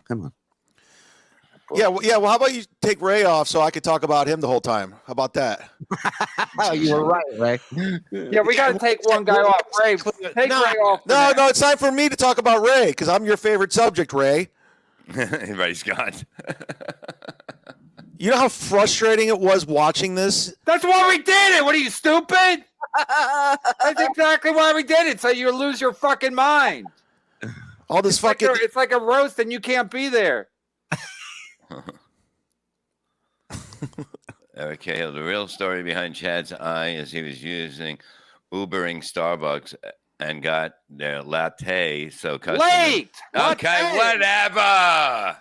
Come on. Yeah, well, how about you take Ray off so I could talk about him the whole time? How about that? Oh, you were right, Ray. Yeah, we got to take one guy off. Ray, take Ray off. No, it's time for me to talk about Ray because I'm your favorite subject, Ray. Ray's gone. You know how frustrating it was watching this? That's why we did it. What are you, stupid? That's exactly why we did it, so you lose your fucking mind. All this fucking... it's like a roast and you can't be there. Okay, the real story behind Chad's eye is he was Ubering Starbucks and got their latte. So late. Okay, whatever.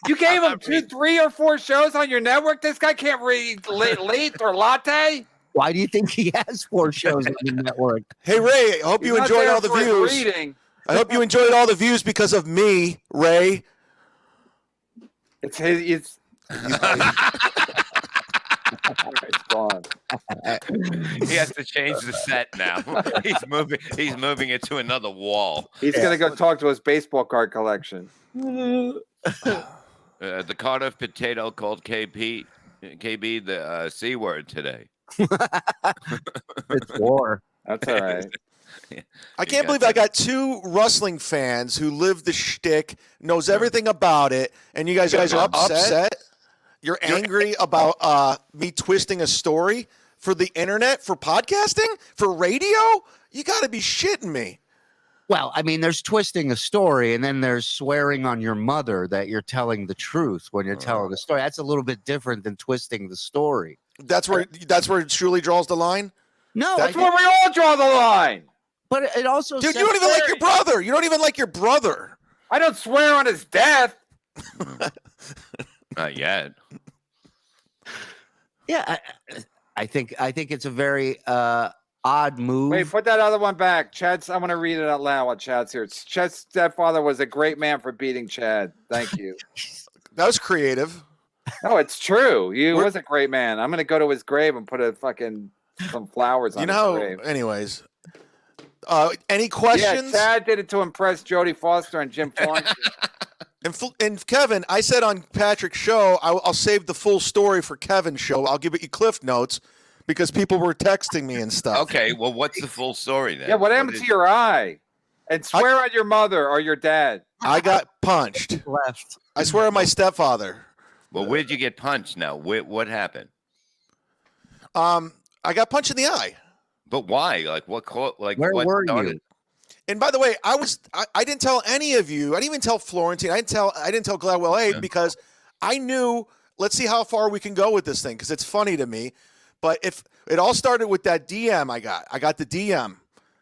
You gave him 2, 3, or 4 shows on your network. This guy can't read late or latte. Why do you think he has 4 shows on the network? Hey, Ray, I hope you enjoyed all the views. I hope you enjoyed all the views because of me, Ray. It's his. It's gone. He has to change the set now. He's moving it to another wall. He's gonna go talk to his baseball card collection. The Cardiff potato called KB the C word today. It's war. That's all right. I can't believe I got 2 wrestling fans who live the shtick, knows everything about it, and you guys are upset. You're angry about me twisting a story for the internet, for podcasting, for radio? You got to be shitting me. Well, I mean, there's twisting a story, and then there's swearing on your mother that you're telling the truth when you're telling the story. That's a little bit different than twisting the story. That's where it truly draws the line? No. That's where we all draw the line. But it also Dude, you don't even like your brother. You don't even like your brother. I don't swear on his death. Not yet. Yeah, I think it's a very odd move. Wait, put that other one back. Chad's. I want to read it out loud while Chad's here. Chad's stepfather was a great man for beating Chad. Thank you. That was creative. No, it's true. He was a great man. I'm going to go to his grave and put some flowers on his grave. Anyways. Any questions? Yeah, Chad did it to impress Jodie Foster and Jim Florence. And Kevin, I said on Patrick's show, I'll save the full story for Kevin's show. I'll give you Cliff Notes because people were texting me and stuff. Okay, well, what's the full story then? Yeah, what happened to your eye? And swear on your mother or your dad. I got punched. Left. I swear on my stepfather. Well, where did you get punched now? What happened? I got punched in the eye. But why? Like what? Where were you? And by the way, I didn't tell any of you. I didn't even tell Florentine. I didn't tell Gladwell Aid because I knew. Let's see how far we can go with this thing because it's funny to me. But if it all started with that DM I got the DM.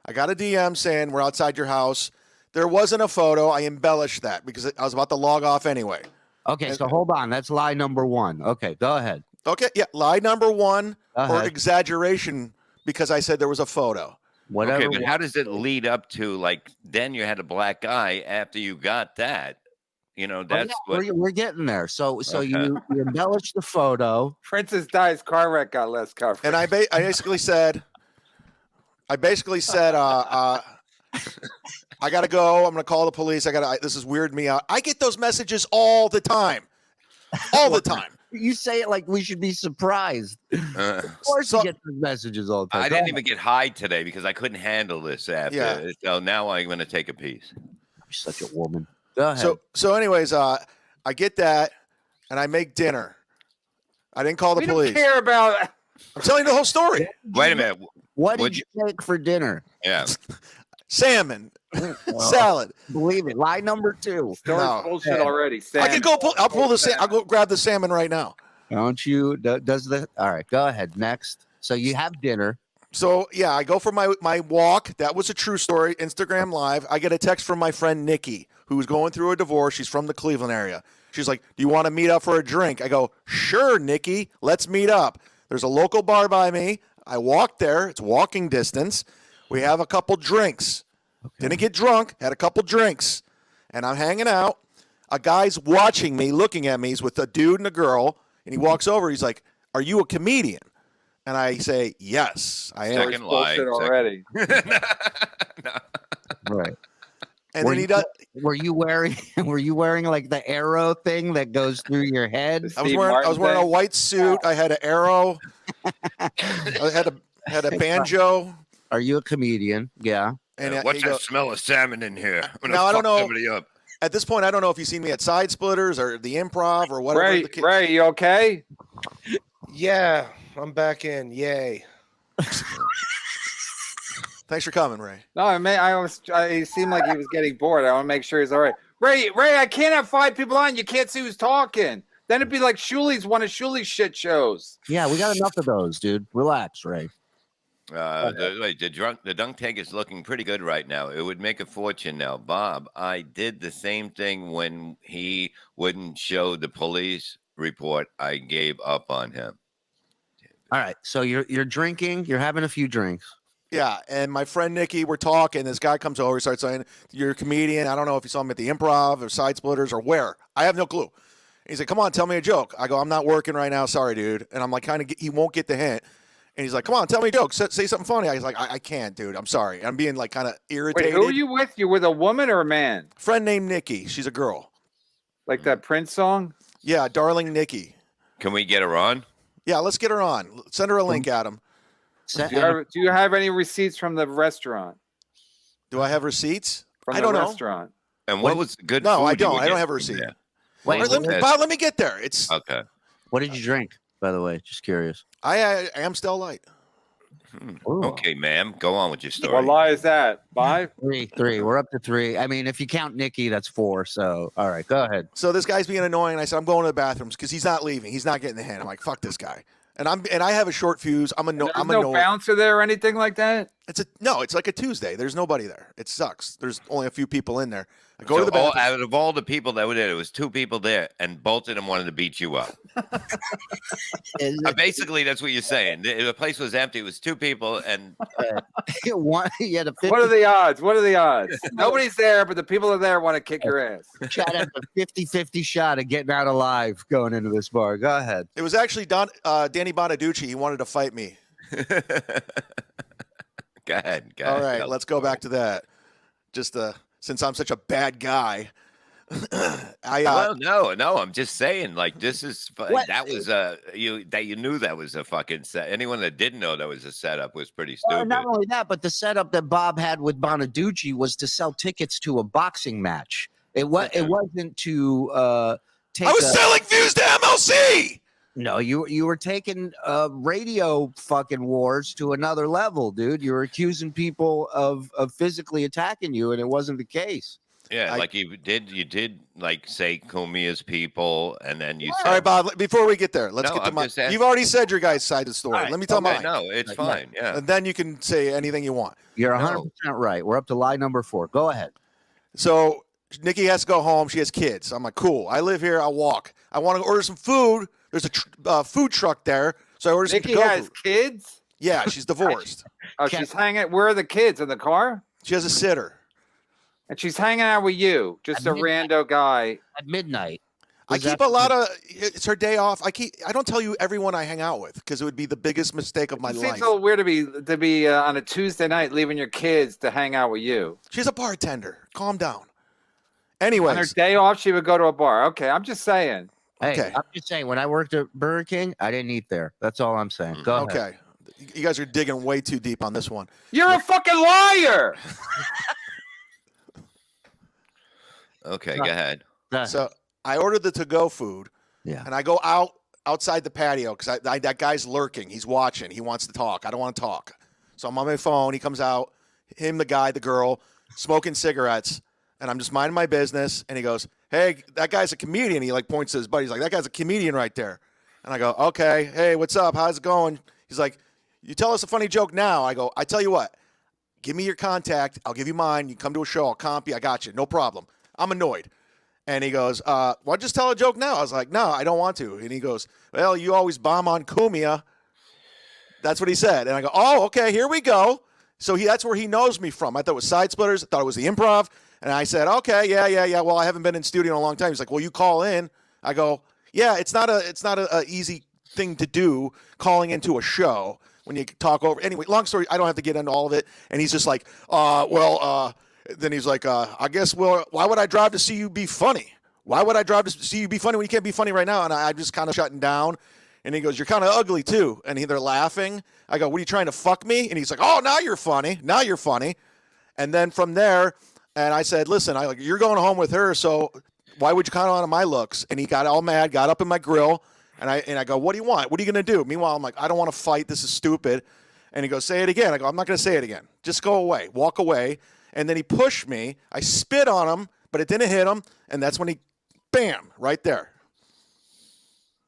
I got a DM saying we're outside your house. There wasn't a photo. I embellished that because I was about to log off anyway. Okay, so hold on. That's lie number 1. Okay, go ahead. Okay, yeah, lie number 1 or exaggeration. Because I said there was a photo. Whatever. Okay, but how does it lead up to then you had a black eye after you got that? You know, that's we're getting there. So you embellished the photo. Princess Di's car wreck got less coverage. And I basically said, I gotta go. I'm gonna call the police. This is weirding me out. I get those messages all the time. All the time. You say it like we should be surprised. Of course, you get those messages all the time. I didn't even get high today because I couldn't handle this after. Yeah. So now I'm going to take a piece. You're such a woman. Go ahead. So anyways, I get that, and I make dinner. I didn't call the police. Don't care about. I'm telling you the whole story. Wait a minute. What did you make for dinner? Yeah. Salmon, salad. Believe it. Lie number 2. Story's bullshit already. I can go. I'll pull the. I'll go grab the salmon right now. Don't you? Does the? All right. Go ahead. Next. So you have dinner. So yeah, I go for my walk. That was a true story. Instagram Live. I get a text from my friend Nikki, who's going through a divorce. She's from the Cleveland area. She's like, "Do you want to meet up for a drink?" I go, "Sure, Nikki. Let's meet up." There's a local bar by me. I walk there. It's walking distance. We have a couple drinks. Okay. Didn't get drunk. Had a couple drinks. And I'm hanging out. A guy's watching me, looking at me. He's with a dude and a girl. And he walks over. He's like, "Are you a comedian?" And I say, "Yes, I am." Second lie. Already. No. Right. And then he does. Were you wearing like the arrow thing that goes through your head? I was wearing a white suit. I had an arrow. I had a banjo. Are you a comedian? Yeah. And what's that smell of salmon in here? I'm gonna now I don't fuck know. somebody up. At this point, I don't know if you've seen me at Side Splitters or the Improv or whatever. Ray, you okay? Yeah, I'm back in. Yay. Thanks for coming, Ray. No, he seemed like he was getting bored. I want to make sure he's all right. Ray, I can't have 5 people on. You can't see who's talking. Then it'd be like one of Shuli's shit shows. Yeah, we got enough of those, dude. Relax, Ray. The dunk tank is looking pretty good right now. It would make a fortune now. Bob, I did the same thing when he wouldn't show the police report. I gave up on him. All right, so you're drinking. You're having a few drinks. Yeah, and my friend Nikki, we're talking. This guy comes over, starts saying, "You're a comedian." I don't know if you saw him at the Improv or Side Splitters or where. I have no clue. He's like, "Come on, tell me a joke." I go, "I'm not working right now. Sorry, dude." And I'm like, he won't get the hint. And he's like, "Come on, tell me a joke. Say something funny." I was like, I can't, dude. I'm sorry. I'm being like kind of irritated. Wait, who are you with? You with a woman or a man? Friend named Nikki. She's a girl. Like that Prince song? Yeah, darling Nikki. Can we get her on? Yeah, let's get her on. Send her a link, Adam. Do you have any receipts from the restaurant? Do I have receipts? From I the don't restaurant. And what was good? No, food I you don't. were I don't have a getting receipt. there? Wait, Bob, let me get there. It's Okay. What did you drink, by the way? Just curious. I am still light. Ooh. Okay, ma'am. Go on with your story. What lie is that? 5? Three. We're up to 3. I mean, if you count Nikki, that's 4. So, all right, go ahead. So this guy's being annoying. I said, I'm going to the bathrooms because he's not leaving. He's not getting the hint. I'm like, fuck this guy. And I have a short fuse. I'm No annoyed. bouncer there or anything like that? It's like a Tuesday. There's nobody there. It sucks. There's only a few people in there. I go So to the bathroom. out of all the people that were there, there was 2 people there, and both of them wanted to beat you up. Basically, that's what you're saying. The place was empty. It was 2 people, and you had a 50, What are the odds? Nobody's there, but the people are there want to kick your ass. Chad had a 50-50 shot of getting out alive going into this bar. Go ahead. It was actually Danny Bonaducci. He wanted to fight me. Go ahead. All right, let's go back to that. Just since I'm such a bad guy, well, no, I'm just saying, like, this is that was you knew that was a fucking set. Anyone that didn't know that was a setup was pretty stupid. Not only that, but the setup that Bob had with Bonaducci was to sell tickets to a boxing match. It wasn't to take. I was selling views to MLC. No, you were taking radio fucking wars to another level, dude. You were accusing people of physically attacking you, and it wasn't the case. Yeah, like you did like say Kumia's people, and then you said. All right, Bob. Before we get there, let's get to my. You've already said your guys' side of the story. Right, Let me tell mine. No, it's fine. Yeah, and then you can say anything you want. You're 100% right. We're up to lie number 4. Go ahead. So Nikki has to go home. She has kids. I'm like, cool. I live here. I'll walk. I want to order some food. There's a food truck there, so I ordered some Nikki to-go has food. kids? Yeah, she's divorced. Oh, she's hanging. Where are the kids? In the car? She has a sitter. And she's hanging out with you, just a rando guy. At midnight. I keep a lot of. It's her day off. I don't tell you everyone I hang out with because it would be the biggest mistake of my It life. seems a little weird to be on a Tuesday night leaving your kids to hang out with you. She's a bartender. Calm down. Anyways, on her day off, she would go to a bar. Okay, I'm just saying. Hey, okay. I'm just saying, when I worked at Burger King, I didn't eat there. That's all I'm saying. Go ahead. Okay. You guys are digging way too deep on this one. You're a fucking liar. Okay, go ahead. So I ordered the to-go food, and I go outside the patio because that guy's lurking. He's watching. He wants to talk. I don't want to talk. So I'm on my phone. He comes out, him, the guy, the girl, smoking cigarettes, and I'm just minding my business. And he goes, "Hey, that guy's a comedian." He like points to his buddy. He's like, "That guy's a comedian right there." And I go, "Okay, hey, what's up? How's it going?" He's like, "You tell us a funny joke now." I go, "I tell you what, give me your contact. I'll give you mine. You come to a show. I'll comp you. I got you. No problem." I'm annoyed. And he goes, well, just tell a joke now. I was like, no, I don't want to. And he goes, well, you always bomb on Kumia. That's what he said. And I go, oh, okay, here we go. So that's where he knows me from. I thought it was Side Splitters. I thought it was the Improv. And I said, okay, yeah. Well, I haven't been in studio in a long time. He's like, well, you call in. I go, yeah, it's not a easy thing to do, calling into a show when you talk over. Anyway, long story, I don't have to get into all of it. And he's just like, Then he's like, I guess, well, why would I drive to see you be funny? Why would I drive to see you be funny when you can't be funny right now? And I'm just kind of shutting down. And he goes, you're kind of ugly too. And they're laughing. I go, what are you trying to fuck me? And he's like, oh, now you're funny. Now you're funny. And then from there, and I said, listen, you're going home with her, so why would you count on my looks? And he got all mad, got up in my grill, and I go, what do you want? What are you going to do? Meanwhile, I'm like, I don't want to fight. This is stupid. And he goes, say it again. I go, I'm not going to say it again. Just go away. Walk away. And then he pushed me. I spit on him, but it didn't hit him. And that's when he, bam, right there.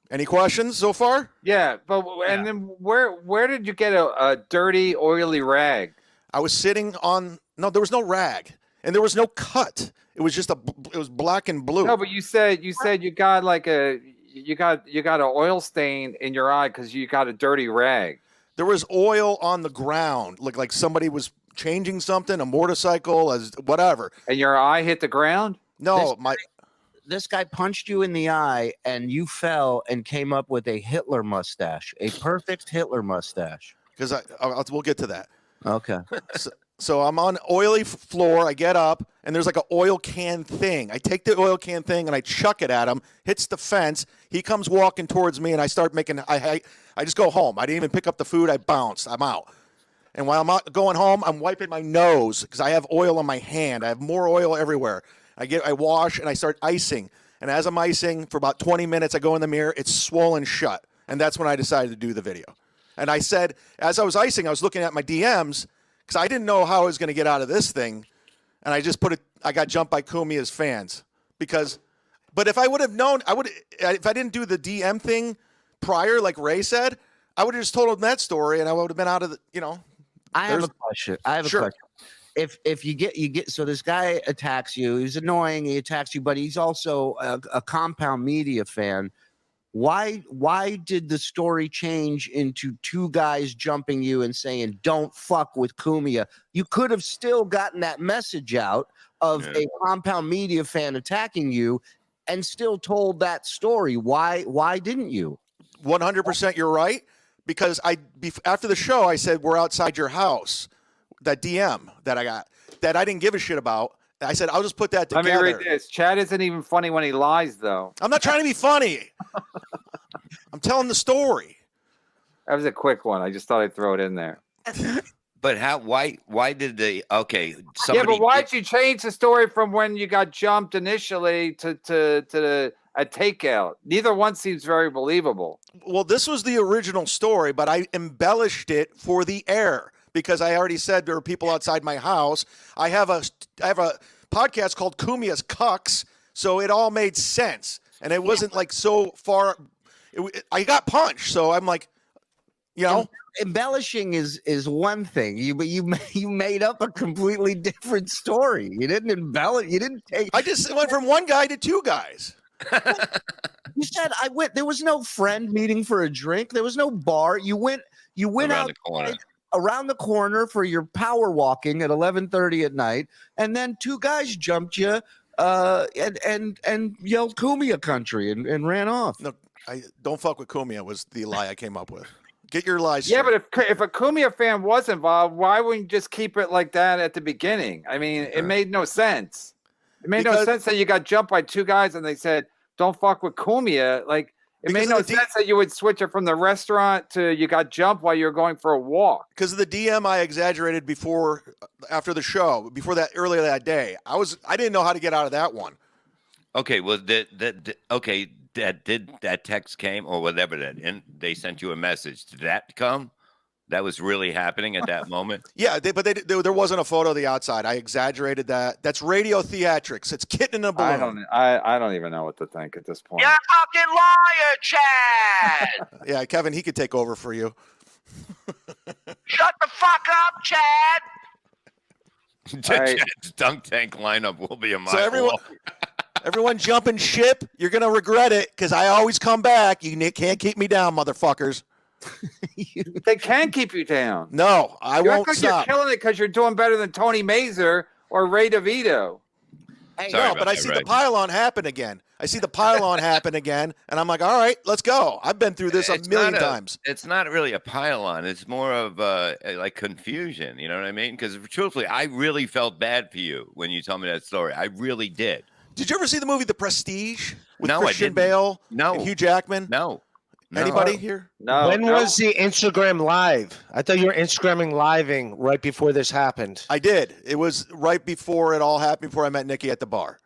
Any questions so far? Yeah, but and then where did you get a dirty, oily rag? I was sitting on, no, there was no rag. And there was no cut. It was just it was black and blue. No, but you said you got like you got an oil stain in your eye because you got a dirty rag. There was oil on the ground, like somebody was changing something, a motorcycle, as whatever. And your eye hit the ground? No, This guy punched you in the eye, and you fell and came up with a Hitler mustache, a perfect Hitler mustache. Because we'll get to that. Okay. So I'm on oily floor. I get up, and there's like an oil can thing. I take the oil can thing, and I chuck it at him. Hits the fence. He comes walking towards me, and I start making. I just go home. I didn't even pick up the food. I bounced. I'm out. And while I'm out going home, I'm wiping my nose because I have oil on my hand. I have more oil everywhere. I wash, and I start icing. And as I'm icing for about 20 minutes, I go in the mirror. It's swollen shut. And that's when I decided to do the video. And I said, as I was icing, I was looking at my DMs because I didn't know how I was going to get out of this thing. And I just I got jumped by Kumia's fans. But if I would have known, if I didn't do the DM thing prior, like Ray said, I would have just told him that story and I would have been out of the, I have a question. Question. If you get so this guy attacks you, he's annoying, he attacks you, but he's also a Compound Media fan. Why did the story change into two guys jumping you and saying don't fuck with Kumia? You could have still gotten that message out of a Compound Media fan attacking you and still told that story. Why didn't you? 100% you're right, because after the show I said we're outside your house. That DM that I got that I didn't give a shit about. I said, I'll just put that together. Let me read this. Chad isn't even funny when he lies, though. I'm not trying to be funny. I'm telling the story. That was a quick one. I just thought I'd throw it in there. But why did they, okay. Yeah, but why'd you change the story from when you got jumped initially to a takeout? Neither one seems very believable. Well, this was the original story, but I embellished it for the air. Because I already said there are people outside my house. I have a podcast called Kumia's Cucks, so it all made sense, and it wasn't like so far. I got punched, so I'm like, embellishing is one thing. You made up a completely different story. You didn't embellish. You didn't take. I just went from one guy to two guys. You said I went. There was no friend meeting for a drink. There was no bar. You went around out the corner. Around the corner for your power walking at 11:30 at night, and then two guys jumped you and yelled Kumia country and ran off. No, I don't fuck with Kumia was the lie I came up with. Get your lies straight. Yeah, but if if a Kumia fan was involved, why wouldn't you just keep it like that at the beginning? I mean, it made no sense. It made no sense that you got jumped by two guys and they said, don't fuck with Kumia. Like, it made no sense that you would switch it from the restaurant to you got jumped while you were going for a walk. Because of the DM I exaggerated after the show, earlier that day. I didn't know how to get out of that one. Okay, well, that text came or whatever and they sent you a message. Did that come? That was really happening at that moment? Yeah, but there wasn't a photo of the outside. I exaggerated that. That's radio theatrics. It's kitten in a balloon. I don't even know what to think at this point. You're a fucking liar, Chad! Yeah, Kevin, he could take over for you. Shut the fuck up, Chad! Chad's dunk tank lineup will be a mile. So everyone jumping ship, you're going to regret it because I always come back. You can't keep me down, motherfuckers. They can keep you down. No, I won't stop. You're killing it because you're doing better than Tony Mazer or Ray DeVito. Hey, no, but I see the pylon happen again. I see the pylon happen again, and I'm like, all right, let's go. I've been through this a million times. It's not really a pylon. It's more of like confusion. You know what I mean? Because truthfully, I really felt bad for you when you told me that story. I really did. Did you ever see the movie The Prestige with No, I Christian didn't. Bale No. and Hugh Jackman? No. Anybody here? No. When no. was the Instagram live? I thought you were Instagramming living right before this happened. I did. It was right before it all happened, before I met Nikki at the bar.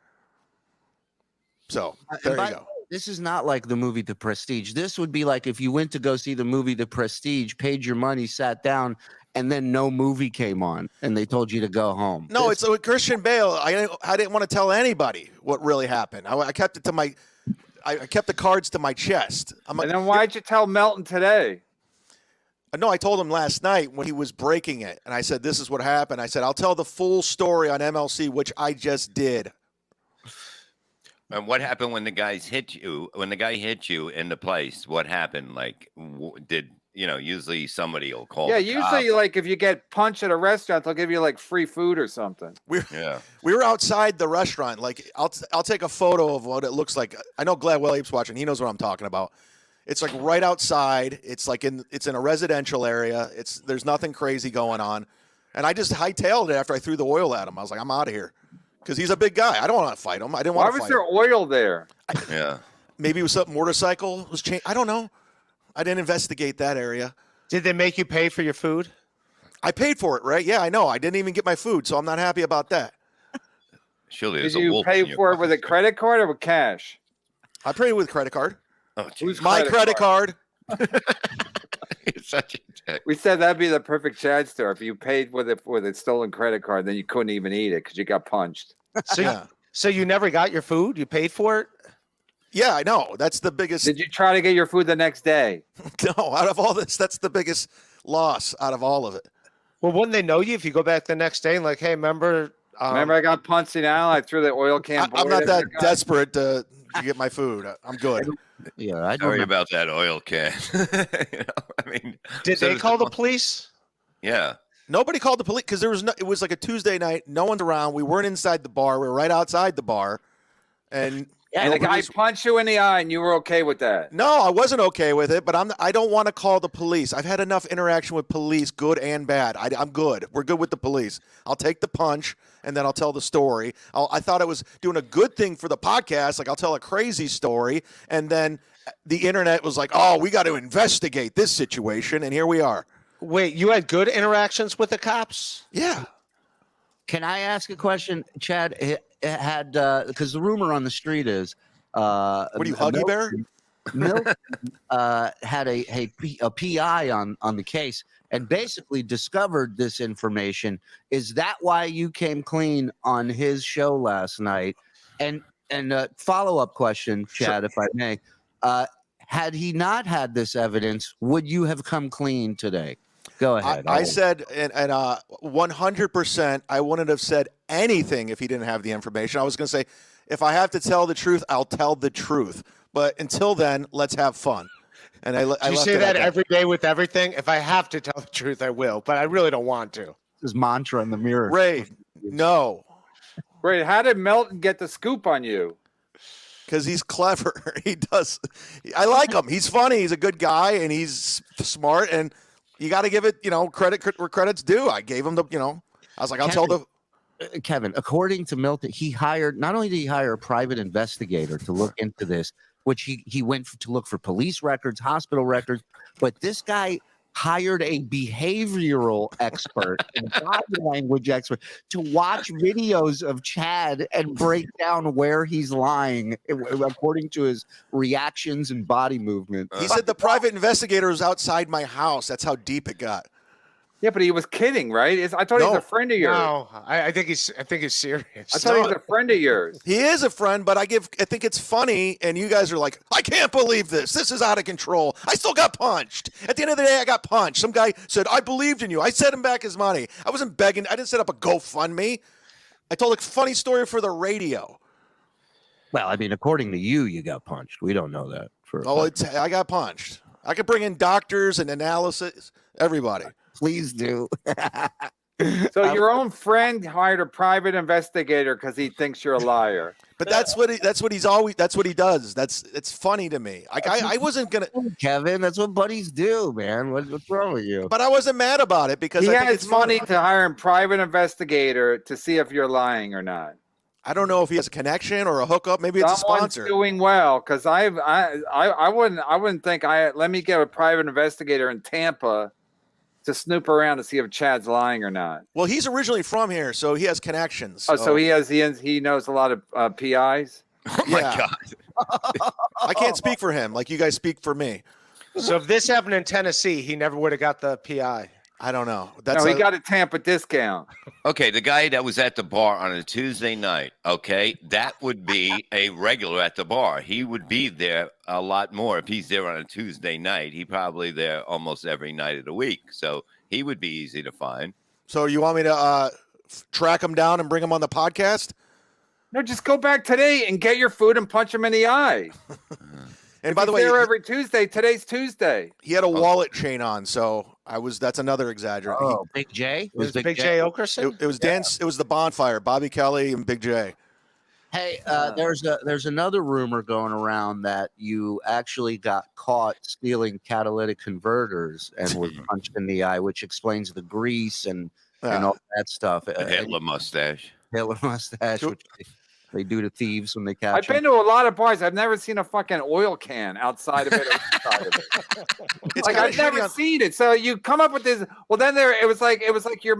So there you go. This is not like the movie The Prestige. This would be like if you went to go see the movie The Prestige, paid your money, sat down, and then no movie came on, and they told you to go home. No, it's with Christian Bale. I didn't want to tell anybody what really happened. I kept it to my. I kept the cards to my chest. I'm like, And then why'd you tell Melton today? no, I told him last night when he was breaking it, and I said, "This is what happened." I said, "I'll tell the full story on MLC," which I just did. And what happened when the guys hit you? When the guy hit you in the place, what happened? Like, did usually somebody will call. Yeah, the cops. usually like if you get punched at a restaurant, they'll give you like free food or something. We were outside the restaurant. Like, I'll take a photo of what it looks like. I know Glad Williams watching. He knows what I'm talking about. It's like right outside. It's like it's in a residential area. There's nothing crazy going on. And I just hightailed it after I threw the oil at him. I was like, I'm out of here. Because he's a big guy. I don't want to fight him. I didn't Why want to was fight there him. oil there? Yeah. Maybe it was some motorcycle was changed. I don't know. I didn't investigate that area. Did they make you pay for your food? I paid for it, right? Yeah, I know. I didn't even get my food, so I'm not happy about that. Surely Did there's a you wolf pay in your for it with a pocket. credit card or with cash? I paid with credit card. Oh, Who's geez. My credit card. You're such a dick. We said that'd be the perfect Chad store. If you paid with a stolen credit card, then you couldn't even eat it because you got punched. So, Yeah. so you never got your food? You paid for it? Yeah, I know. That's the biggest. Did you try to get your food the next day? No, out of all this, that's the biggest loss out of all of it. Well, wouldn't they know you if you go back the next day and like, hey, remember? Remember, I got punched in the eye. I threw the oil can. I'm board not at that guy? desperate to get my food. I'm good. Yeah, I don't Sorry know. about that oil can. I mean, Did so they does call the police? Yeah. Nobody called the police because there was no. It was like a Tuesday night. No one's around. We weren't inside the bar. We were right outside the bar, and And the guy nobody's- punched you in the eye, and you were okay with that. No, I wasn't okay with it, but I don't want to call the police. I've had enough interaction with police, good and bad. I'm good. We're good with the police. I'll take the punch, and then I'll tell the story. I thought I was doing a good thing for the podcast. Like, I'll tell a crazy story, and then the internet was like, oh, we got to investigate this situation, and here we are. Wait, you had good interactions with the cops? Yeah. Can I ask a question, Chad? It had because the rumor on the street is What are you, Huggy Bear? Milt had a PI on the case and basically discovered this information. Is that why you came clean on his show last night? And follow-up question, Chad, if I may. Had he not had this evidence, would you have come clean today? Go ahead. I said, and 100%, I wouldn't have said anything if he didn't have the information. I was going to say, if I have to tell the truth, I'll tell the truth. But until then, let's have fun. And I Do you left say it that at every day with everything? If I have to tell the truth, I will, but I really don't want to. his mantra in the mirror. Ray, no, Wait, how did Melton get the scoop on you? because he's clever. He does. I like him. He's funny. He's a good guy, and he's smart. And you got to give it, credit where credit's due. I gave him the, I was like, I'll tell the. Kevin, according to Milton, he hired, not only did he hire a private investigator to look into this, which he went to look for police records, hospital records, but this guy hired a behavioral expert and body language expert to watch videos of Chad and break down where he's lying according to his reactions and body movement. He said the private investigator was outside my house. That's how deep it got. Yeah, but he was kidding, right? I thought he was No. a friend of yours. No, I think he's serious. I thought he was a friend of yours. He is a friend, but I think it's funny, and you guys are like, I can't believe this. This is out of control. I still got punched. At the end of the day, I got punched. Some guy said, I believed in you. I sent him back his money. I wasn't begging. I didn't set up a GoFundMe. I told a funny story for the radio. Well, I mean, according to you, you got punched. We don't know that. I got punched. I could bring in doctors and analysis, everybody. Please do. So your own friend hired a private investigator because he thinks you're a liar. But that's what he does. It's funny to me. Like I wasn't gonna, Kevin, that's what buddies do, man. What's wrong with you? but I wasn't mad about it because He I think has it's money funny. to hire a private investigator to see if you're lying or not. I don't know if he has a connection or a hookup. Maybe it's Someone's a sponsor. doing well because I wouldn't think let me get a private investigator in Tampa to snoop around to see if Chad's lying or not. Well, he's originally from here, so he has connections. Oh, so he knows a lot of PIs. Oh my Yeah. God. I can't speak for him like you guys speak for me. So if this happened in Tennessee, he never would have got the PI. I don't know. He got a Tampa discount. Okay, the guy that was at the bar on a Tuesday night, okay, that would be a regular at the bar. He would be there a lot more. If he's there on a Tuesday night, he probably there almost every night of the week. So he would be easy to find. So you want me to track him down and bring him on the podcast? No, just go back today and get your food and punch him in the eye. And by the way, there every Tuesday. Today's Tuesday. he had a wallet chain on, so that's another exaggeration. Oh, Big J? Was Big J Okerson? It was dance. It was the bonfire. Bobby Kelly and Big J. Hey, there's another rumor going around that you actually got caught stealing catalytic converters and was punched in the eye, which explains the grease and all that stuff. A Hitler mustache. Hitler mustache, which they do to thieves when they catch I've been to a lot of bars. I've never seen a fucking oil can outside of it or inside of it. It's Like kinda I've never shitty on- seen it. So you come up with this. Well, then it was like you're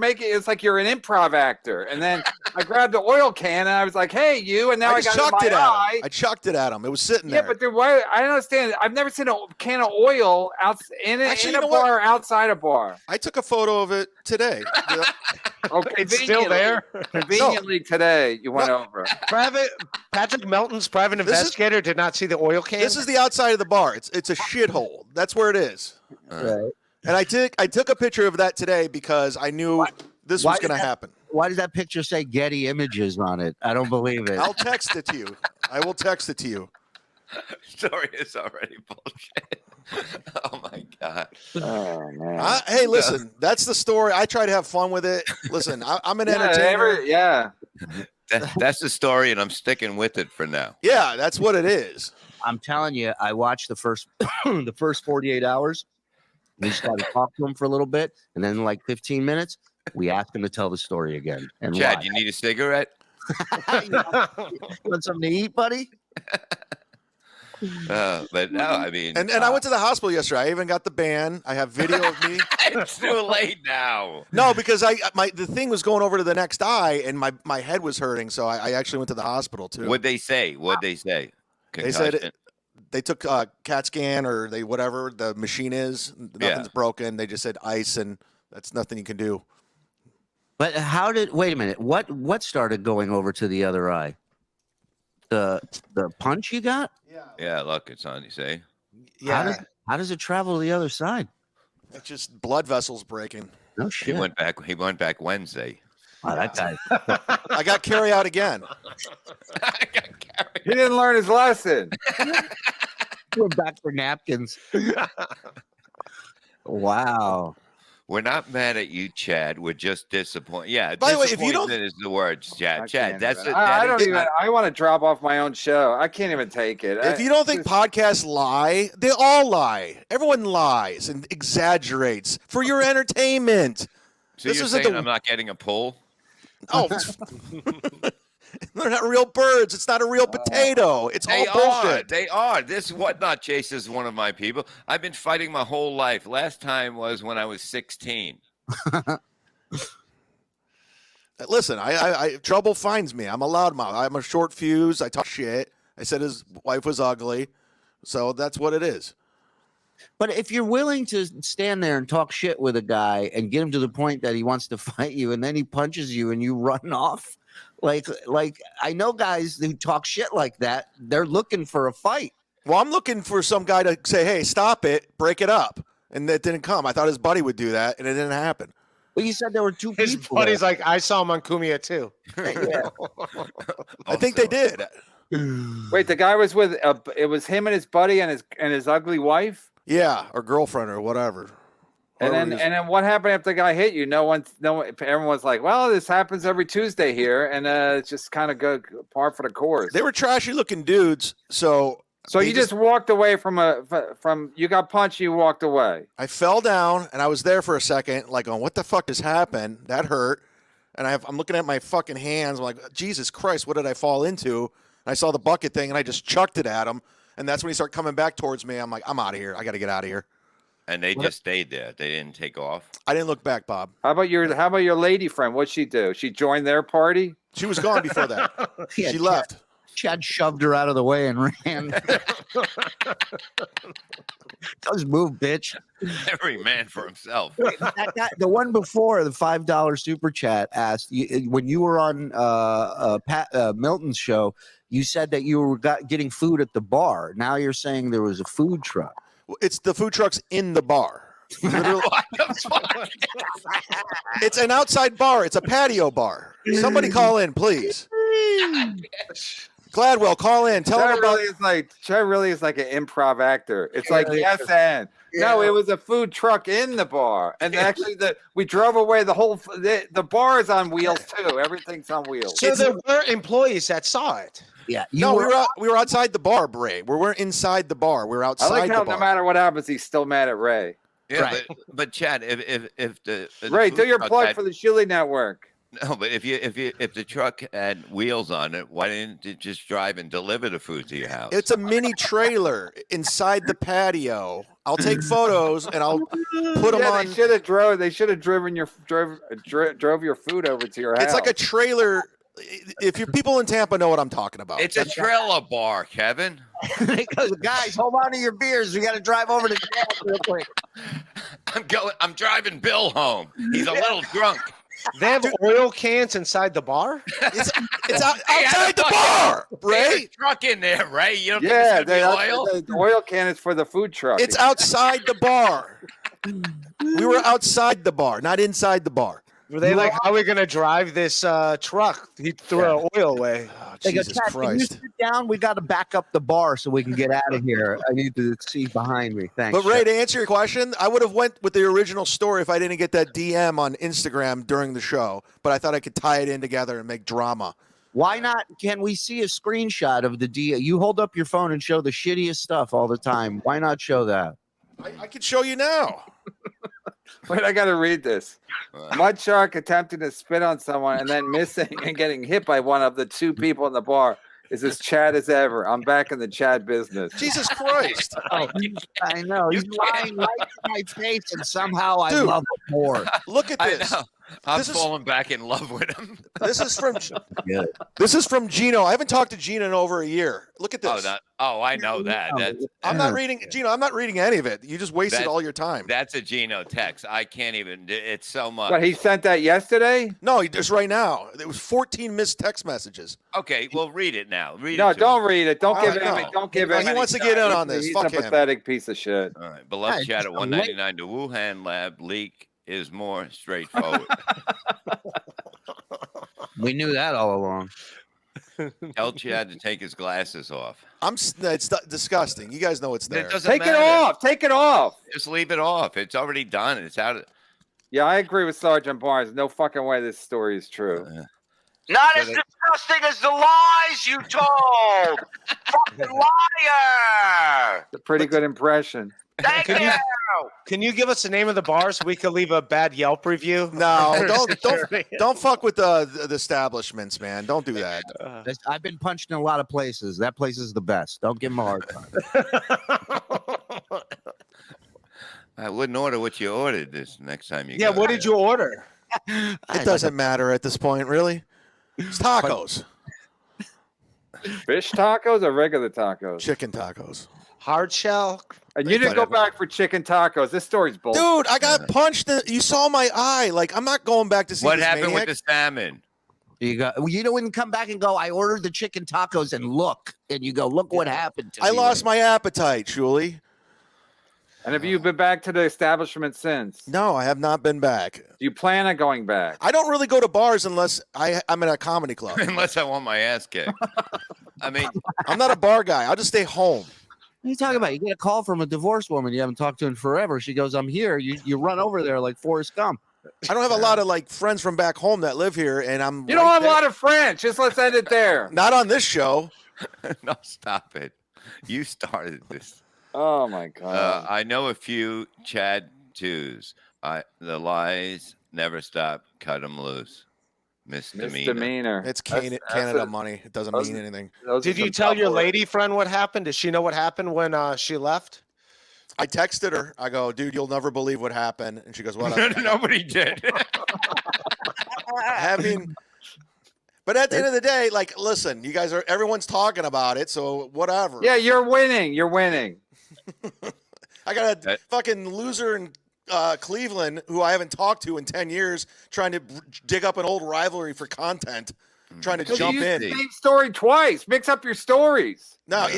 an improv actor. And then I grabbed the oil can and I was like, "Hey, you!" And now I just got chucked it it in my at eye. him. I chucked it at him. It was sitting Yeah, there. but why? I don't understand. I've never seen a can of oil in Actually, a you know what? bar or outside a bar. I took a photo of it today. Oh, It's still there. Conveniently today, you went over. Patrick Melton's private This is- investigator did not see the oil can. This is the outside of the bar. It's a shithole. That's where it is. Right. And I took a picture of that today because I knew this why was did going to that- happen. Why does that picture say Getty Images on it? I don't believe it. I'll text it to you. I will text it to you. Story is already bullshit. Oh my God. Oh man. Hey, listen, that's the story. I try to have fun with it. Listen, I'm an entertainer. Yeah. That's the story, and I'm sticking with it for now. Yeah, that's what it is. I'm telling you, I watched the first the first 48 hours. We just got to talk to him for a little bit, and then in like 15 minutes, we asked him to tell the story again. And Chad, why. you need a cigarette? You want something to eat, buddy? But no, I mean, And I went to the hospital yesterday. I even got the band. I have video of me. it's too late now. No, because the thing was going over to the next eye, and my head was hurting, so I actually went to the hospital too. What'd they say? They said Concussion? they took a CAT scan or whatever the machine is. Nothing's broken. They just said ice, and that's nothing you can do. But wait a minute, what started going over to the other eye? The punch you got? Yeah, look, it's on. You say yeah. How does it travel to the other side? It's just blood vessels breaking. No he shit. went back. He went back Wednesday. Wow, that guy. I got carry out again. He didn't learn his lesson. We're back for napkins. Wow. We're not mad at you, Chad. We're just disappointed. Yeah, By the way, if you don't- disappointment is the word, Chad. I Chad, can't that's even- it. I don't even. I want to drop off my own show. I can't even take it. If you don't think podcasts lie, they all lie. Everyone lies and exaggerates for your entertainment. So this you're isn't saying the- I'm not getting a pull? Oh, they're not real birds. It's not a real potato. It's all They are. bullshit. They are. This whatnot Chase is one of my people. I've been fighting my whole life. Last time was when I was 16. Listen, I trouble finds me. I'm a loudmouth. I'm a short fuse. I talk shit. I said his wife was ugly, so that's what it is. But if you're willing to stand there and talk shit with a guy and get him to the point that he wants to fight you, and then he punches you and you run off, like I know guys who talk shit like that. They're looking for a fight. Well, I'm looking for some guy to say, "Hey, stop it, break it up," and that didn't come. I thought his buddy would do that, and it didn't happen. Well, you said there were two His people. buddy's like, I saw him on Kumia too. Yeah. I think they did. wait, the guy was with. It was him and his buddy and his ugly wife. Yeah, or girlfriend or whatever. And then what happened after the guy hit you? Everyone's like, well, this happens every Tuesday here, and it's just kind of go par for the course. They were trashy looking dudes, so you just walked away from you got punched, you walked away. I fell down and I was there for a second, like, going, what the fuck just happened? That hurt. And I'm looking at my fucking hands. I'm like, Jesus Christ, what did I fall into? And I saw the bucket thing and I just chucked it at him. And that's when he started coming back towards me. I'm like, I'm out of here. I got to get out of here. And they just stayed there. They didn't take off. I didn't look back, Bob. How about your lady friend? What'd she do? She joined their party? She was gone before that. Yeah, she left. Chad shoved her out of the way and ran. Just move, bitch. Every man for himself. That guy, the one before the $5 super chat asked when you were on Milton's show, you said that you were getting food at the bar. Now you're saying there was a food truck. It's the food trucks in the bar. Literally. It's an outside bar. It's a patio bar. Somebody call in, please. Gladwell, call in. Tell him about. Chad really is like an improv actor. It's like yes and no. It was a food truck in the bar, and actually we drove away. The bar is on wheels too. Everything's on wheels. So there were employees that saw it. Yeah, we were outside the bar, Bray. We weren't inside the bar. We were outside I like how the bar. no matter what happens, he's still mad at Ray. Yeah, Right. but Chad, if the Ray, food do your truck plug had- for the Shuli Network. No, but if the truck had wheels on it, why didn't it just drive and deliver the food to your house? It's a mini trailer inside the patio. I'll take photos and I'll put them on. They should have drove. They should have drove your food over to your house. It's like a trailer. If you people in Tampa know what I'm talking about. It's a trailer bar, Kevin. He goes, guys, hold on to your beers. We got to drive over to the real quick. I'm driving Bill home. He's a little drunk. They have oil cans inside the bar? It's outside the bar, There's Ray. a truck in there, Ray. You don't think yeah, it's gonna be oil? the oil can is for the food truck. It's outside the bar. We were outside the bar, not inside the bar. Were they like, how are we going to drive this truck? He threw our oil away. Oh, They go, Jesus Chad, can you Christ. sit down? We got to back up the bar so we can get out of here. I need to see behind me. Thanks. But Ray, Chad. to answer your question, I would have went with the original story if I didn't get that DM on Instagram during the show. But I thought I could tie it in together and make drama. Why not? Can we see a screenshot of the D? You hold up your phone and show the shittiest stuff all the time. Why not show that? I can show you now. Wait, I got to read this. Mud Shark attempting to spit on someone and then missing and getting hit by one of the two people in the bar is as Chad as ever. I'm back in the Chad business. Jesus Christ. I know. He's lying right to my face, and somehow I Dude. love it more. Look at I this. know. I'm This is- falling back in love with him. This is from Good. This is from Gino. I haven't talked to Gino in over a year. Look at this. I know that. I'm not reading Gino. I'm not reading any of it. You just wasted all your time. That's a Gino text. I can't even. It's so much. What, he sent that yesterday? No, just right now. There was 14 missed text messages. Okay, well, read it now. Read No, it. don't read it. Don't All give right, him. no. Don't give No, him. he any wants to get time. in on this. He's Fuck a him. pathetic piece of shit. All right, beloved Hey, chat at just a link. $199 to Wuhan Lab leak is more straightforward. We knew that all along. Tell Chad to take his glasses off. It's disgusting. You guys know it's there. It doesn't Take it matter. off. Take it off. Just leave it off. It's already done. It's out of. Yeah, I agree with Sergeant Barnes. No fucking way this story is true. Not as disgusting as the lies you told. Fucking liar. It's a pretty good impression. Thank Can you. you- Can you give us the name of the bar so we can leave a bad Yelp review? No, don't fuck with the establishments, man. Don't do that. I've been punched in a lot of places. That place is the best. Don't give him a hard time. I wouldn't order what you ordered this next time you. Yeah, go what there. did you order? It doesn't matter at this point, really. It's tacos, Fish tacos or regular tacos? chicken tacos. Hard shell? And you didn't go back for chicken tacos. This story's bullshit. Dude, I got punched. You saw my eye. Like, I'm not going back to see What this happened maniac. with the salmon? You wouldn't come back and go, I ordered the chicken tacos and look. And you go, look what happened to me. I lost my appetite, Julie. And have you been back to the establishment since? No, I have not been back. Do you plan on going back? I don't really go to bars unless I'm at a comedy club. Unless I want my ass kicked. I mean, I'm not a bar guy. I'll just stay home. What are you talking about? You get a call from a divorced woman you haven't talked to in forever. She goes, "I'm here." You run over there like Forrest Gump. I don't have a lot of like friends from back home that live here, and I'm. You don't have a lot of friends. Just let's end it there. Not on this show. No, stop it. You started this. Oh my god. I know a few Chad twos. The lies never stop. Cut them loose. Misdemeanor. It's That's Canada a- money. It doesn't those- mean anything. Those Did are you some tell your tough lady friend what happened? Does she know what happened when she left? I texted her. I go, dude, you'll never believe what happened. And she goes, what? Nobody did. I mean, but at the end of the day, like, listen, you guys everyone's talking about it, so whatever. Yeah, you're winning. You're winning. I got a That- fucking loser in Cleveland who I haven't talked to in 10 years trying to dig up an old rivalry for content, trying to Because jump you in. used the same story twice. Mix up your stories. No,